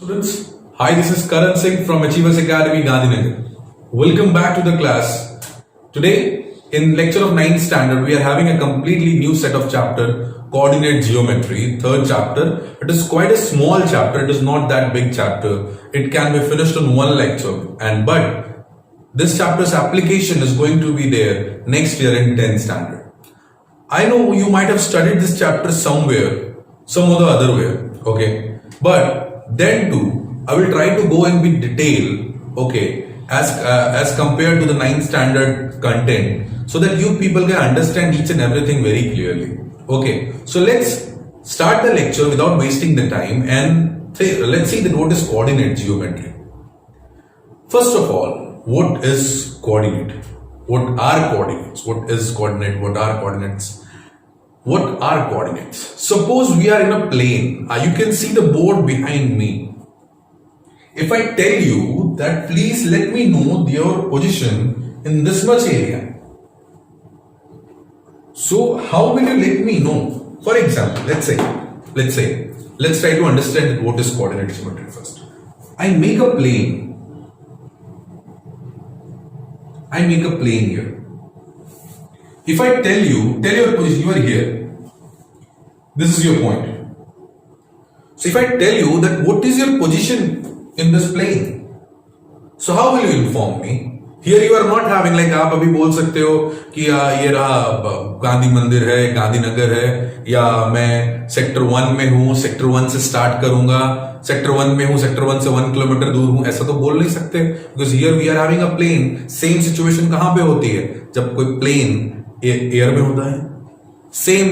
Students, hi, this is Karan Singh from Achievers Academy, Gandhinagar. Welcome back to the class. Today, in lecture of 9th standard, we are having a completely new set of chapter, Coordinate Geometry, third chapter. It is quite a small chapter. It is not that big chapter. It can be finished in one lecture. But this chapter's application is going to be there next year in 10th standard. I know you might have studied this chapter somewhere, some other way, okay? But then too, I will try to go in with detail, okay, as compared to the 9th standard content, so that you people can understand each and everything very clearly. Okay, so let's start the lecture without wasting the time and let's see that what is coordinate geometry. First of all, what is coordinate? What are coordinates? What is coordinate? What are coordinates? What are coordinates? Suppose we are in a plane. You can see the board behind me. If I tell you that please let me know your position in this much area. So how will you let me know? For example, let's try to understand what is coordinate geometry first. I make a plane here. If I tell your position, you are here. This is your point. So if I tell you that what is your position in this plane, so how will you inform me? Here you are not having like आप अभी बोल सकते हो कि ये रहा गांधी मंदिर है, गांधीनगर है, या मैं सेक्टर 1 में हूँ, सेक्टर 1 से स्टार्ट करूंगा, सेक्टर 1 में हूँ, सेक्टर 1 से 1 किलोमीटर दूर हूँ, ऐसा तो बोल नहीं सकते, because here we are having a plane. Same situation कहां पे होती है? जब कोई प्लेन एयर में होता है. सेम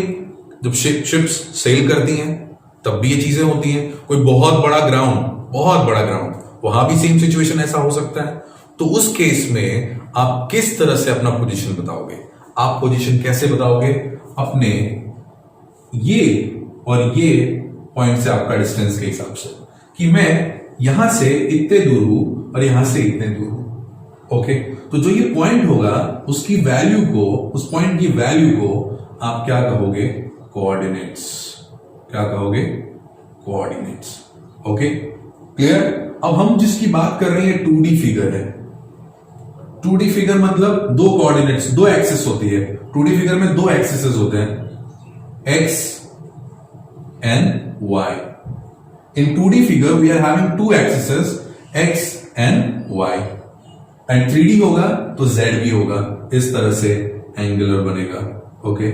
जब शिप्स सेल करती हैं तब भी ये चीजें होती हैं. कोई बहुत बड़ा ग्राउंड, वहां भी सेम सिचुएशन ऐसा हो सकता है. तो उस केस में आप किस तरह से अपना पोजीशन बताओगे? आप पोजीशन कैसे बताओगे? अपने ये और ये पॉइंट से आपका डिस्टेंस के हिसाब से, कि मैं यहां से इतने दूर हूं और यहां से इतने दूर हूं. ओके, तो जो ये पॉइंट होगा उसकी वैल्यू को, उस पॉइंट की वैल्यू को आप क्या कहोगे? कोऑर्डिनेट्स. क्या कहोगे? कोऑर्डिनेट्स. Okay, clear? अब हम जिसकी बात कर रहे हैं 2D फिगर है. 2D फिगर मतलब दो कोऑर्डिनेट्स, दो एक्सिस होती है. 2D फिगर में दो एक्सिस होते हैं, x and y. In 2D figure we are having two axes, x and y. And 3D होगा तो Z भी होगा. इस तरह से एंगुलर बनेगा. ओके,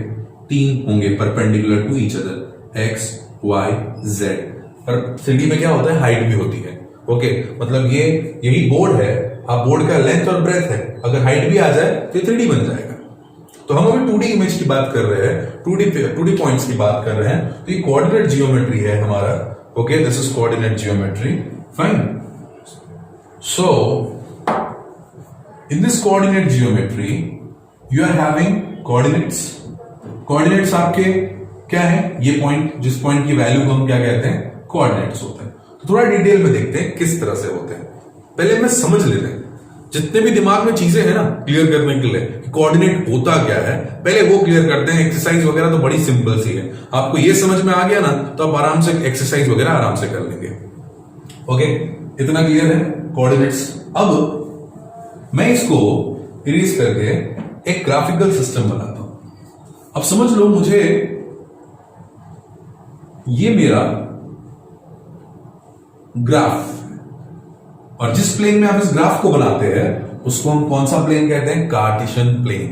तीन होंगे perpendicular to each other, x, y, z. पर 3D में क्या होता है? हाइट भी होती है. ओके, मतलब यही बोर्ड है. आप बोर्ड का लेंथ और ब्रेथ है, अगर हाइट भी आ जाए तो 3D बन जाएगा. तो हम अभी 2D इमेज की बात कर रहे हैं, 2D पॉइंट्स की बात कर रहे हैं. तो ये कोऑर्डिनेट जियोमेट्री है हमारा. Okay, this is coordinate geometry. Fine. So in this coordinate geometry you are having coordinates. coordinates आपके क्या है? ये पॉइंट, जिस पॉइंट की वैल्यू को हम क्या कहते हैं? कोऑर्डिनेट्स होते हैं. तो थोड़ा डिटेल में देखते हैं किस तरह से होते हैं. पहले मैं समझ लेते हैं जितने भी दिमाग में चीजें हैं ना, क्लियर करने के लिए कि कोऑर्डिनेट होता क्या है, पहले वो क्लियर करते हैं. एक्सरसाइज वगैरह तो बड़ी सिंपल सी है. आपको ये समझ में आ गया ना तो आप आराम से एक्सरसाइज वगैरह आराम से कर लेंगे. ओके, इतना क्लियर है कोऑर्डिनेट्स. अब मैं इसको इरेज करके एक ग्राफिकल सिस्टम बनाता हूं. अब समझ लो, मुझे ये मेरा ग्राफ, और जिस प्लेन में आप इस ग्राफ को बनाते हैं उसको हम कौन सा प्लेन कहते हैं? Cartesian plane.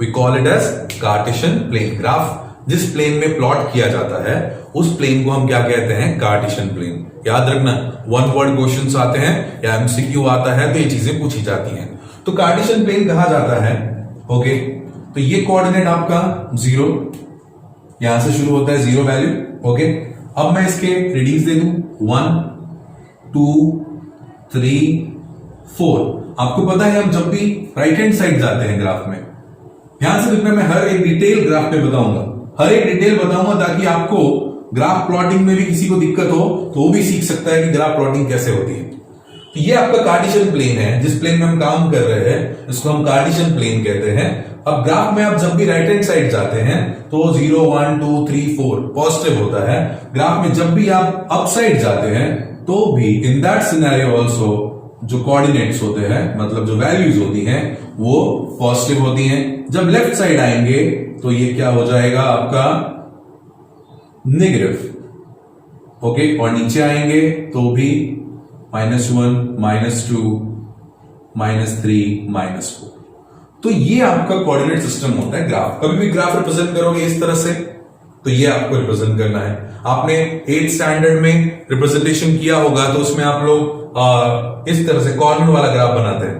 We call it as Cartesian plane. Graph जिस प्लेन में प्लॉट किया जाता है उस प्लेन को हम क्या कहते हैं? Cartesian plane. याद रखना, वन वर्ड क्वेश्चंस आते हैं या एमसीक्यू आता है तो ये चीजें पूछी जाती हैं. तो कार्टेशियन प्लेन कहा जाता है. ओके, तो ये कोऑर्डिनेट आपका 0, यहां से शुरू होता है 0 वैल्यू. ओके, अब मैं इसके रीडिंग्स दे दूं 1, 2, 3, 4. आपको पता है हम जब भी राइट हैंड साइड जाते हैं ग्राफ में, ध्यान से देखना, मैं हर एक डिटेल ग्राफ में बताऊंगा, हर एक डिटेल बताऊंगा ताकि आपको ग्राफ प्लॉटिंग में भी किसी को दिक्कत हो तो वो भी सीख सकता है कि ग्राफ प्लॉटिंग कैसे होती है. तो ये आपका कार्टेशियन प्लेन है. जिस प्लेन में हम काम कर रहे हैं इसको हम कार्टेशियन प्लेन कहते हैं. अब ग्राफ में आप जब भी राइट हैंड साइड जाते हैं तो 0, 1, 2, 3, 4 पॉजिटिव होता है. ग्राफ में जब भी आप अप साइड जाते हैं तो भी इन दैट सिनेरियो ऑल्सो जो कोऑर्डिनेट्स होते हैं, मतलब जो वैल्यूज होती हैं, वो पॉजिटिव होती हैं। जब लेफ्ट साइड आएंगे तो ये क्या हो जाएगा आपका नेगेटिव, ओके। और नीचे आएंगे तो भी -1, -2, -3, -4। तो ये आपका कोऑर्डिनेट सिस्टम होता है ग्राफ। कभी भी ग्राफ रिप्रेजेंट करोगे इस तरह से, तो ये आपको रिप्रेजेंट करना है। आपने 8th स्टैंडर्ड में रिप्रेजेंटेशन किया होगा, तो उसमें आप लोग इस तरह से कॉर्नर वाला ग्राफ बनाते हैं,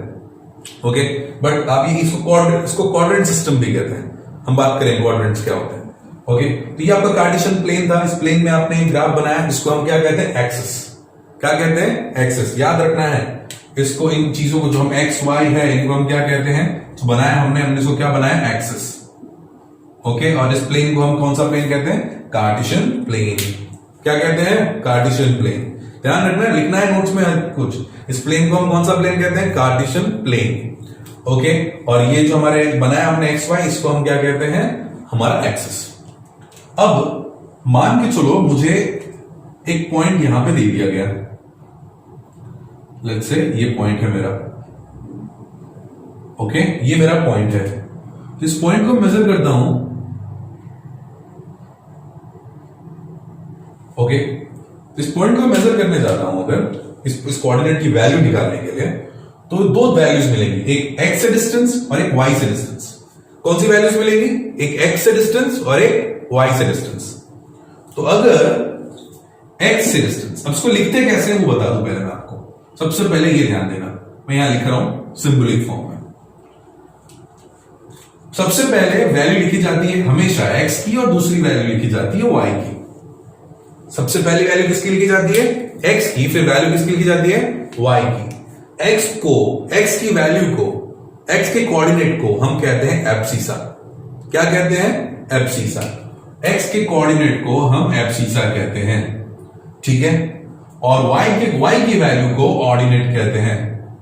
ओके। बट आप ये इसको क्वाड्रेंट सिस्टम भी कहते हैं। हम बात करें क्वाड्रेंट्स क्या होते हैं, ओके। तो ये आपका कार्टेशियन प्लेन था। इस प्लेन में आपने एक ग्राफ बनाया, जिसको हम क्या कहते हैं, एक्सिस। क्या कहते हैं, एक्सिस। याद रखना है इसको, इन चीजों को जो हम एक्स वाई है, इनको हम क्या कहते हैं, तो बनाया हमने इसको क्या बनाया, एक्सिस, ओके। और इस प्लेन को हम कौन सा प्लेन कहते हैं, कार्टेशियन प्लेन। क्या कहते हैं, कार्टेशियन प्लेन। ध्यान रखना है, लिखना है नोट्स में कुछ। इस प्लेन को हम कौन सा प्लेन कहते हैं, कार्टेशियन प्लेन, ओके। और ये जो हमारे बनाया हमने एक्स वाई, इसको हम क्या कहते हैं, हमारा एक्सिस। अब मान के चलो मुझे एक पॉइंट यहां पे दे दिया गया, लेट्स से ये पॉइंट है मेरा, ओके। ये मेरा पॉइंट है। इस पॉइंट को मेजर करता हूं, ओके। इस पॉइंट को मेजर करने जाता हूं अगर इस कोऑर्डिनेट की वैल्यू निकालने के लिए, तो दो वैल्यूज मिलेंगी, एक एक्स से डिस्टेंस और एक वाई से डिस्टेंस। कौन सी वैल्यूज मिलेंगी, एक एक्स से डिस्टेंस और एक वाई से डिस्टेंस। तो अगर एक्स से डिस्टेंस, अब इसको लिखते कैसे हैं वो बता दूं पहले मैं आपको। सबसे पहले ये ध्यान देना, मैं यहां लिख रहा हूं सिंबॉलिक फॉर्म में। सबसे पहले वैल्यू लिखी जाती है हमेशा एक्स की, और दूसरी वैल्यू लिखी जाती है वाई की। सबसे पहली वैल्यू किसकी लिखी जाती है, एक्स की, फिर वैल्यू किसकी लिखी जाती है, वाई की। एक्स की वैल्यू को, एक्स के कोऑर्डिनेट को हम कहते हैं एब्सिसा। क्या कहते हैं, एब्सिसा। एक्स के कोऑर्डिनेट को हम एब्सिसा कहते हैं, ठीक है। और वाई की वैल्यू को ऑर्डिनेट कहते हैं।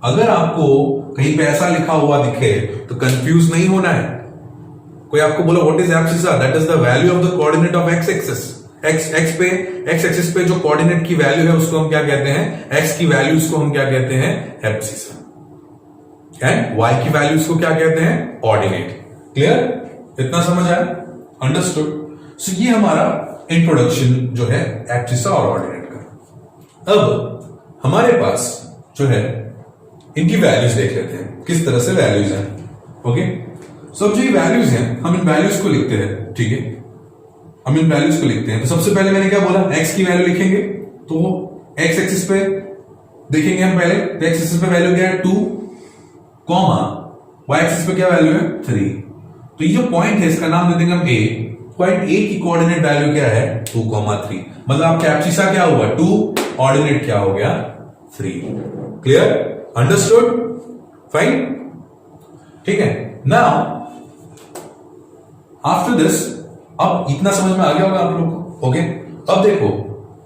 अगर आपको कहीं पे ऐसा लिखा हुआ दिखे तो कंफ्यूज नहीं होना है। कोई आपको बोला what is abscissa, that is the value of the coordinate of x axis. X axis पे जो कोऑर्डिनेट की वैल्यू है उसको हम क्या कहते हैं, एक्स की वैल्यूज को हम क्या कहते हैं, एब्सिसा। एंड वाई की वैल्यूज को क्या कहते हैं, ऑर्डिनेट। क्लियर, इतना समझ आया, अंडरस्टूड। सो ये हमारा इंट्रोडक्शन जो है एब्सिसा और ऑर्डिनेट का। अब हमारे पास जो है इनकी वैल्यूज देख लेते हैं, किस तरह से वैल्यूज हैं, ओके। सो जो ये वैल्यूज हैं, हम इन वैल्यूज को लिखते हैं, ठीक है। हम इन वैल्यूज को लिखते हैं। तो सबसे पहले मैंने क्या बोला, एक्स की वैल्यू लिखेंगे, तो एक्स एक्सिस पे देखेंगे हम पहले, तो एक्स एक्सिस पे वैल्यू क्या है 2, कॉमा वाई एक्सिस पे क्या वैल्यू है 3। तो ये जो पॉइंट है इसका नाम दे देंगे हम ए। पॉइंट ए की कोऑर्डिनेट वैल्यू क्या है 2,3। मतलब आपका एब्सिसा क्या हुआ 2, ऑर्डिनेट क्या हो गया 3। क्लियर, अंडरस्टूड, फाइन, ठीक है। नाउ आफ्टर दिस, अब इतना समझ में आ गया होगा आप लोगों को, ओके। अब देखो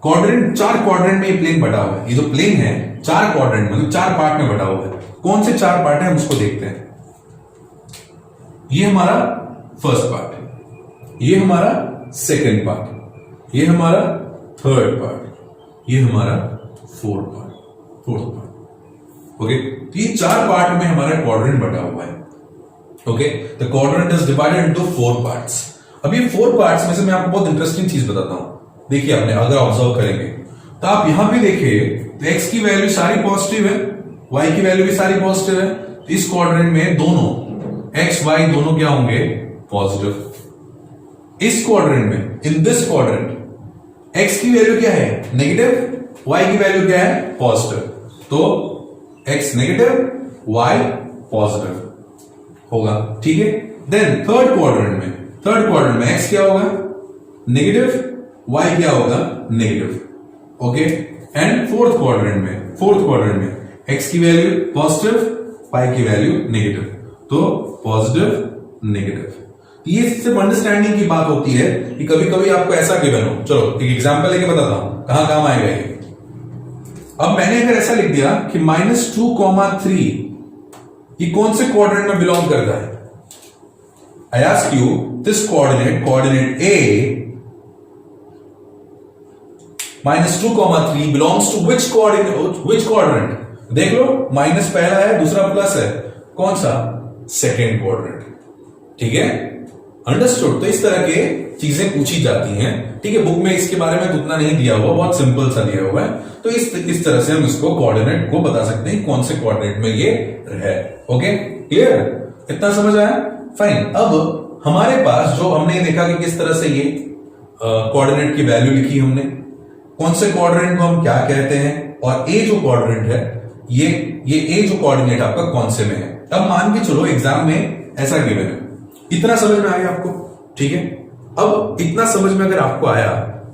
क्वाड्रेंट, 4 क्वाड्रेंट में ये प्लेन बटा हुआ है। ये जो प्लेन है 4 क्वाड्रेंट मतलब 4 पार्ट में बटा हुआ है। कौन से 4 पार्ट है हम उसको देखते हैं। ये हमारा फर्स्ट पार्ट है, ये हमारा सेकंड पार्ट, ये हमारा थर्ड पार्ट, ये हमारा फोर्थ पार्ट, ओके। तो ये 4 पार्ट में हमारा क्वाड्रेंट बटा हुआ है, okay. The quadrant is divided into 4 parts. अब ये 4 पार्ट्स में से मैं आपको बहुत इंटरेस्टिंग चीज बताता हूं। देखिए आपने अगर ऑब्जर्व करेंगे तो आप यहां पे देखिए तो एक्स की वैल्यू सारी पॉजिटिव है, वाई की वैल्यू भी सारी पॉजिटिव है। तो इस क्वाड्रेंट में दोनों एक्स वाई दोनों क्या होंगे, पॉजिटिव। इस क्वाड्रेंट में, इन दिस क्वाड्रेंट, एक्स की वैल्यू क्या है नेगेटिव, वाई की वैल्यू क्या है पॉजिटिव। तो एक्स नेगेटिव, वाई पॉजिटिव होगा, ठीक है। देन थर्ड क्वाड्रेंट में एक्स क्या होगा नेगेटिव, वाई क्या होगा negative, okay. And fourth quadrant में एक्स की वैल्यू पॉजिटिव, वाई की वैल्यू नेगेटिव, तो पॉजिटिव नेगेटिव। ये सिर्फ अंडरस्टैंडिंग की बात होती है कि कभी कभी आपको ऐसा गिवन हो। चलो एक एग्जांपल लेके बताता हूं कहां काम आएगा ये। अब मैंने अगर ऐसा लिख दिया कि -2,3 ये कौन से क्वाड्रेंट में बिलोंग करता है। I ask you this coordinate A -2, 3 belongs to which quadrant? देख लो, माइनस पहला है, दूसरा प्लस है, कौन सा? Second quadrant. ठीक है, अंडरस्टूड। तो इस तरह के चीजें पूछी जाती हैं। ठीक है, बुक में इसके बारे में उतना नहीं दिया हुआ, बहुत सिंपल सा दिया हुआ है। तो इस तरह से हम इसको कोऑर्डिनेट को बता सकते हैं, कौन से कोऑर्डिनेट में ये है। Okay, clear? इतना समझ आया? फाइन। अब हमारे पास जो हमने देखा कि किस तरह से ये कोऑर्डिनेट की वैल्यू लिखी हमने, कौन से कोऑर्डिनेट को हम क्या कहते हैं, और ए जो कोऑर्डिनेट है, ये ए जो कोऑर्डिनेट आपका कौन से में है। अब मान के चलो एग्जाम में ऐसा गिवन है, इतना समझ में आया आपको? ठीक है, अब इतना समझ में अगर आपको आया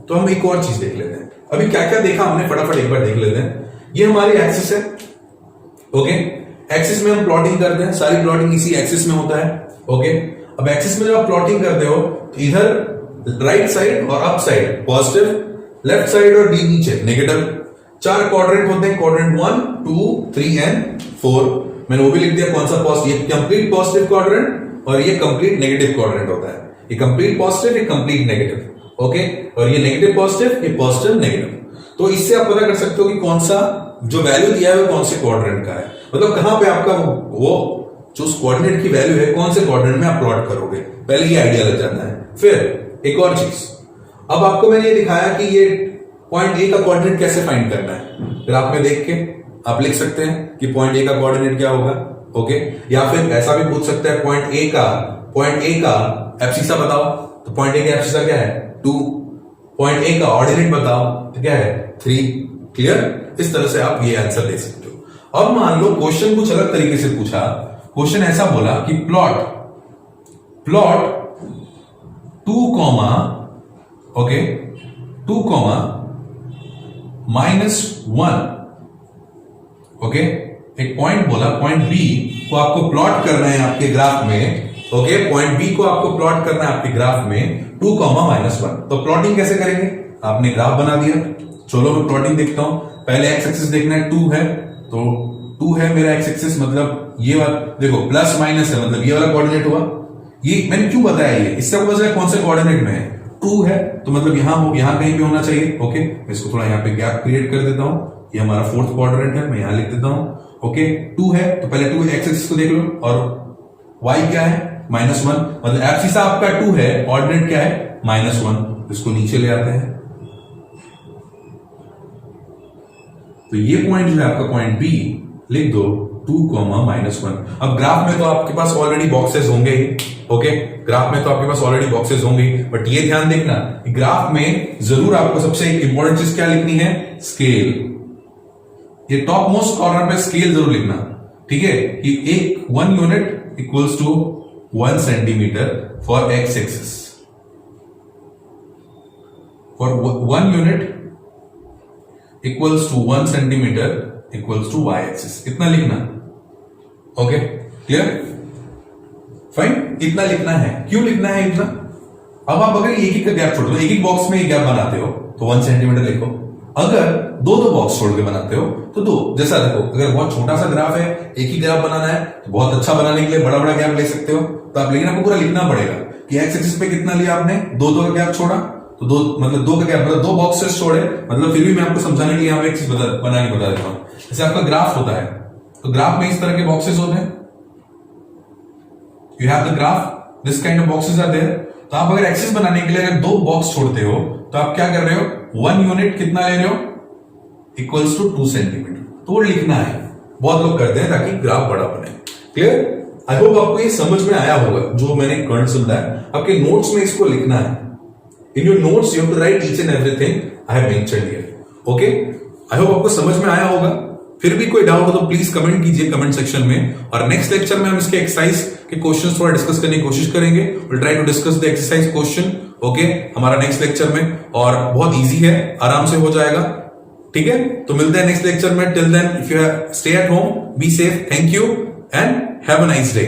तो हम एक और चीज देख लेते हैं। अभी क्या क्या देखा हमने, फटाफट एक बार देख लेते हैं। ये हमारी एक्सिस है। ओके, एक्सिस में हम प्लॉटिंग करते हैं, सारी प्लॉटिंग इसी एक्सिस में होता है। ओके, अब एक्सिस में जब आप प्लॉटिंग करते हो तो इधर राइट साइड और up side positive, left side और डी नीचे नेगेटिव। 4 क्वाड्रेंट होते हैं, क्वाड्रेंट 1, 2, 3 एंड 4। मैंने वो भी लिख दिया कौन सा पॉजिटिव, ये कंप्लीट पॉजिटिव क्वाड्रेंट और ये कंप्लीट नेगेटिव क्वाड्रेंट होता है। ये कंप्लीट पॉजिटिव, ये कंप्लीट नेगेटिव। ओके, और ये नेगेटिव पॉजिटिव, ये पॉजिटिव नेगेटिव। तो इससे आप पता कर सकते हो कि कौन सा जो वैल्यू दिया है वो कौन से क्वाड्रेंट का है, मतलब कहां पे आपका वो जो उस कोऑर्डिनेट की वैल्यू है कौन से क्वाड्रेंट में आप प्लॉट करोगे। पहले ये आइडिया लग जाता है। फिर एक और चीज, अब आपको मैंने ये दिखाया कि ये पॉइंट ए का कोऑर्डिनेट कैसे फाइंड करना है। फिर आप में देख के आप लिख सकते हैं कि पॉइंट ए का कोऑर्डिनेट क्या होगा। ओके, या फिर ऐसा भी पूछ सकता है पॉइंट ए का एब्सिसा बताओ, तो पॉइंट ए का एब्सिसा क्या है? 2। पॉइंट ए का ऑर्डिनेट बताओ तो क्या है? 3। क्लियर? इस तरह से आप ये आंसर दे सकते हो। अब मान लो क्वेश्चन कुछ अलग तरीके से पूछा। क्वेश्चन ऐसा बोला कि प्लॉट 2, ओके, 2, -1। ओके, एक पॉइंट बोला, पॉइंट बी को आपको प्लॉट करना है आपके ग्राफ में। ओके, पॉइंट बी को आपको प्लॉट करना है आपके ग्राफ में 2, -1। तो प्लॉटिंग कैसे करेंगे? आपने ग्राफ बना दिया, चलो मैं प्लॉटिंग देखता हूं। पहले एक्स एक्सिस देखना है, 2 है तो 2 है मेरा एक्स एक्सिस, मतलब ये वाला देखो प्लस माइनस है, मतलब ये वाला कोऑर्डिनेट हुआ। ये मैंने क्यों बताया, ये इससे आपको पता चला कौन से कोऑर्डिनेट में है। 2 है तो मतलब यहां कहीं पे होना चाहिए। ओके, मैं इसको थोड़ा यहां पे गैप क्रिएट कर देता हूं। ये हमारा 4th क्वाड्रेंट है, मैं यहां लिख देता हूं। ओके, 2 है तो पहले 2 एक्स एक्सिस को देख लो, और y क्या है? -1, मतलब एब्सिसा आपका 2 है, ऑर्डिनेट क्या है? -1। इसको नीचे ले आते हैं, तो ये पॉइंट जो है आपका पॉइंट बी लिख दो 2, -1। अब ग्राफ में तो आपके पास ऑलरेडी बॉक्सेस होंगे ही। ओके, ग्राफ में तो आपके पास ऑलरेडी बॉक्सेस होंगे, बट ये ध्यान देखना ग्राफ में जरूर आपको सबसे इंपॉर्टेंट चीज क्या लिखनी है? स्केल। ये टॉप मोस्ट कॉर्नर पे स्केल जरूर लिखना। ठीक है, कि एक 1 unit equals to 1 centimetre for X axis, for 1 unit equals to 1 centimetre equals to Y axis. इतना लिखना। Okay, clear? फाइन, इतना लिखना है। क्यों लिखना है इतना? अब आप अगर एक का गैप छोड़ दो, एक बॉक्स में गैप बनाते हो तो 1 सेंटीमीटर लिखो। अगर 2 बॉक्स छोड़ के बनाते हो तो 2। जैसा देखो, अगर बहुत छोटा सा ग्राफ है, एक ही ग्राफ बनाना है, तो बहुत अच्छा बनाने के लिए बड़ा बड़ा गैप ले सकते हो। तो आप लेकिन आपको पूरा लिखना पड़ेगा कि एक्स एक्सिस पे कितना लिया आपने, 2 का गैप छोड़ा, तो 2 मतलब 2 का गैप, मतलब 2 बॉक्सेस छोड़े, मतलब फिर भी मैं आपको समझाने के लिए यहाँ पे एक चीज बना के बता देता हूँ। जैसे आपका ग्राफ होता है, तो ग्राफ में इस तरह के बॉक्सेस होते हैं। You have the graph, this kind of boxes are there. तो आप अगर एक्सिस बनाने के लिए अगर 2 बॉक्स छोड़ते हो तो आप क्या कर रहे हो? 1 यूनिट कितना ले रहे हो? Equals to 2 centimetre. तो वो लिखना है, बहुत लोग करते हैं ताकि ग्राफ बड़ा बने। क्लियर? आई होप आपको ये समझ में आया होगा जो मैंने करंट समझाया। आपके नोट्स में इसको लिखना है। In your notes you have to write each and everything I have mentioned here. Okay, I hope आपको समझ में आया होगा। फिर भी कोई डाउट हो तो प्लीज कमेंट कीजिए कमेंट सेक्शन में, और नेक्स्ट लेक्चर में हम इसके एक्सरसाइज के क्वेश्चंस थोड़ा डिस्कस करने की कोशिश करेंगे। Will try to discuss the exercise question. Okay, हमारा नेक्स्ट लेक्चर में, और बहुत इजी है, आराम से हो जाएगा। ठीक है, तो मिलते हैं नेक्स्ट लेक्चर में। Till then, if you stay at home, be safe, thank you and have a nice day.